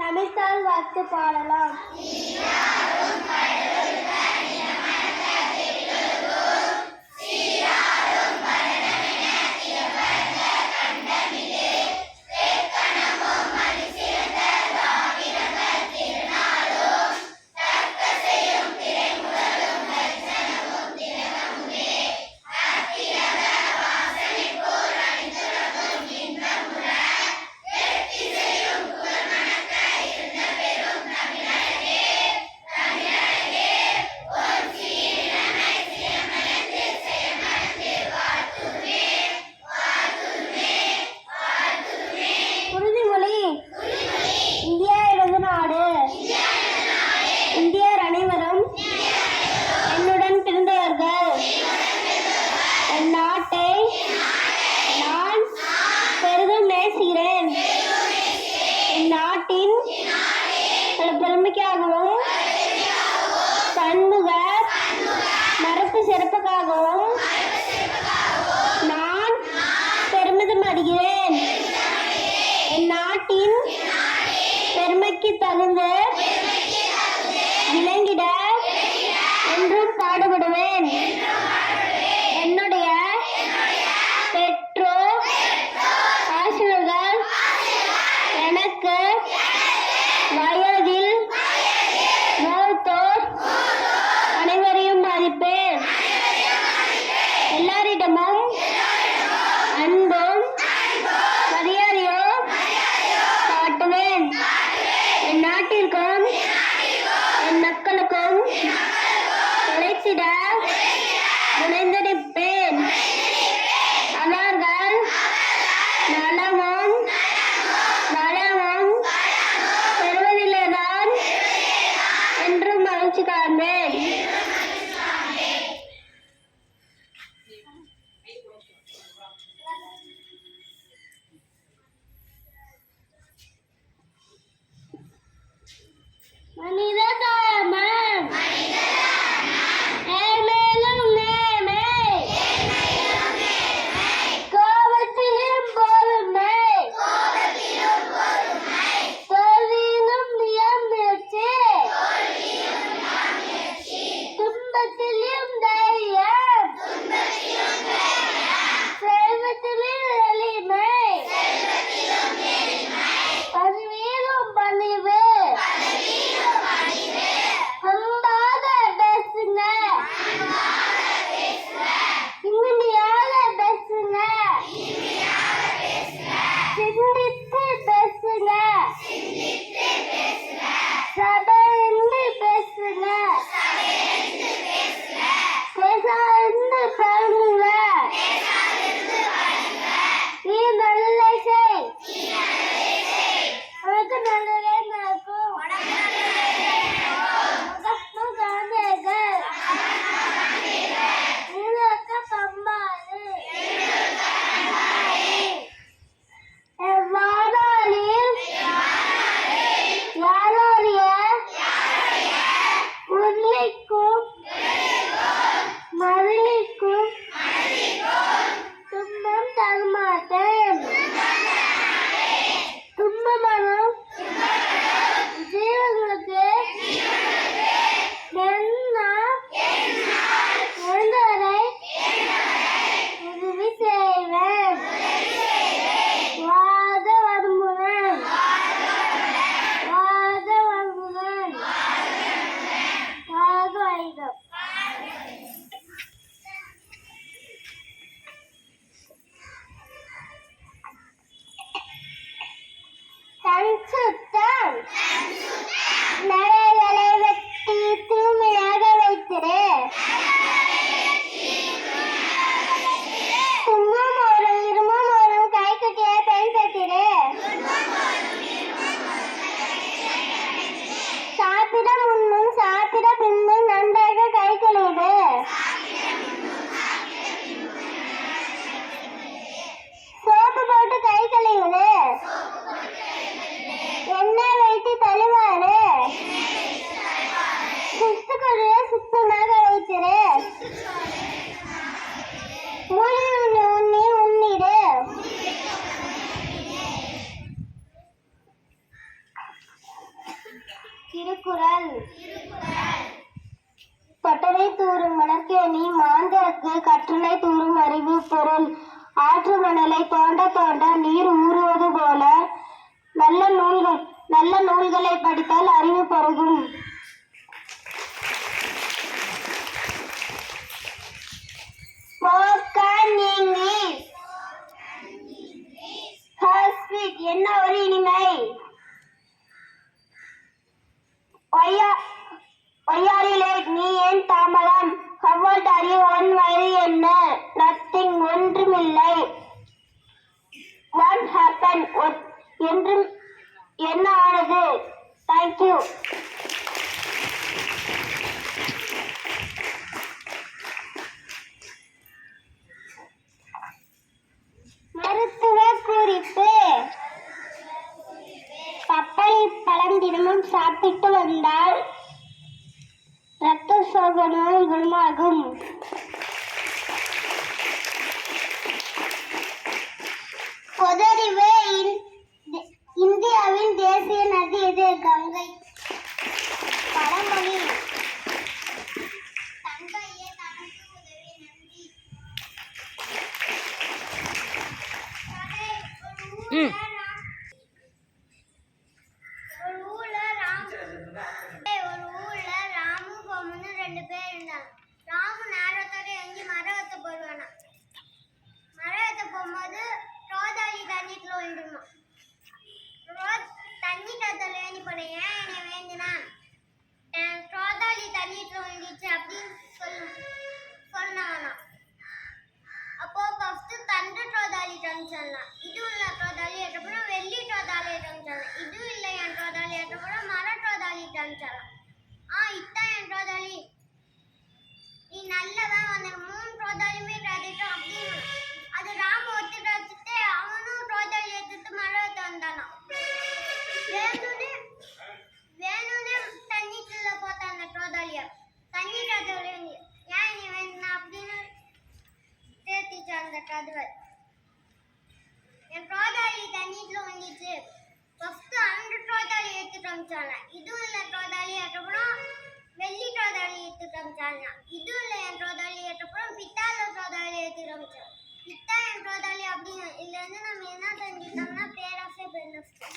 தமிழ்த்தாள் வாழ்த்து பாடலாம். இந்தியர் அனைவரும் என்னுடன் பிறந்தவர்கள். என் நாட்டை நான் பெரிதும் நேசிக்கிறேன். என் நாட்டின் பெருமைக்காகவும் பன்முக மரபு சிறப்புக்காகவும் நான் பெருமிதம் அடைகிறேன். என் நாட்டின் பெருமைக்கு தகுந்த விளங்கிட என்றும் பாடுபடுவேன். என்னுடைய பெற்றோர் ஆசிரியர்கள் எனக்கு வயதில் மூத்தோர் அனைவரையும் மதிப்பேன். எல்லாரிடமும் அன்பும் மரியாதையும் காட்டுவேன். என் நாட்டிற்கும் என் மக்களுக்கும் உழைத்திட முனைந்திருப்பேன். அவர்கள் நலமும் வளமும் பெறுவதில்லைதான் என்றும் மகிழ்ச்சி காண்பேன். மனிததர்மம் மேலும் நேர்மை, கோபத்திலும் பொறுமை, தோல்வியிலும் விடாமுயற்சி, துன்பத்திலும் தைரியம், செல்வத்திலும் எளிமை, பணிவிலும் பணிவு, நரைகளை வெட்டி தூய்மையாக வைத்திரு. தும்மும் ஓடும் இருமும் ஓடும் கை கட்டிய பயன்படுத்திடு. சாப்பிட முன்னும் சாப்பிட பின்னும் நன்றாக கை கழுவு. சோப்பு போட்டு கை கழுவு. எண்ணெய் வைத்து தழுவாறு. சுத்துக்கொள்ளைய சுத்தமாக வைத்திரு. மூளை உண்ணி உண்ணிடு. திருக்குறள். தொட்டனை தூறும் மணற்கேணி மாந்தருக்கு கற்றனை தூறும் அறிவு பொருள். ஆற்று மணலை தோண்ட தோண்ட நீர் ஊறுவது போல நல்ல நூல்களை படித்தால் அறிவு பெருகும். என்ன ஒரு இனிமை. நீ ஏன் தாமதம்? ஹவால்ட் அறி ஒன் வரி என்ன? நத்திங் ஒன்றுமில்லை. வாட் ஹேப்பன் என்றும் என்ன ஆனது? தேங்க்யூ. மருத்துவ குறிப்பு. பப்பாளி பழம் தினமும் சாப்பிட்டு வந்தால் இரத்த சோகை நோய் குணமாகும். பொதறிவு. இந்தியாவின் தேசிய நதி எது? கங்கை. பழமொழி. தங்கையே தனக்கு உதவி நன்றி. ரெண்டு பேர் இருந்தாங்க. ராமு நேரத்தோட எங்கி மரத்தை போடுவானா. மரத்தை போகும்போது ரோதாளி தண்ணிக்குள்ள விழுந்துருமா. தண்ணி கத்தல வேண்டி போன. ஏன் என்னை வேண்டினா ரோதாளி தண்ணிக்குள்ள விழுந்துச்சு அப்படின்னு சொன்னானா. அப்போ ஃபர்ஸ்ட் தண்டு ரோதாளி சொல்லலாம். இது உள்ள ரோதாளி ஏற்றப்பறம் வெள்ளி ரோதாளி சொல்லலாம். இது இல்லை என் ரோதாளி ஏற்றப்பறம் மர ரோதாளி சொல்லலாம். இத்தான் என் ரோதாளி. நீ நல்லவன், உனக்கு 3 ரோதாளியுமே கிடைக்கும் அப்படின்னு. அது ராம ஒத்துட்டு வச்சுட்டு அவனும் ரோதாளி எடுத்துட்டு மரத்தை வந்தானா. வேணும்னே தண்ணிக்குள்ள போட்டான் அந்த ரோதாளிய. தண்ணி கதவுல ஏன் நீ வேணும்னா அப்படின்னு சேர்த்திச்சு அந்த கதவை. என் ரோதாளி தண்ணிக்குள்ள வந்துச்சு. ஃபர்ஸ்ட் 100 ரோதாளி எடுத்துட்டு வந்துச்சாங்க. இதுவும் இல்லை ரோதாளி அதுக்கப்புறம் வெள்ளி ரோதாளி எடுத்துட்டு வந்துச்சாங்க. இதுவும் இல்லை என் ரோதாளி அதுக்கப்புறம் பித்தாள ரோதாளி எடுத்துட்டு வந்துச்சாங்க. பித்தா என் ரோதாளி அப்படின்னு இதுல இருந்து நம்ம என்ன தெரிஞ்சுக்கிட்டோம்னா பேராசை பெருநஷ்டம்.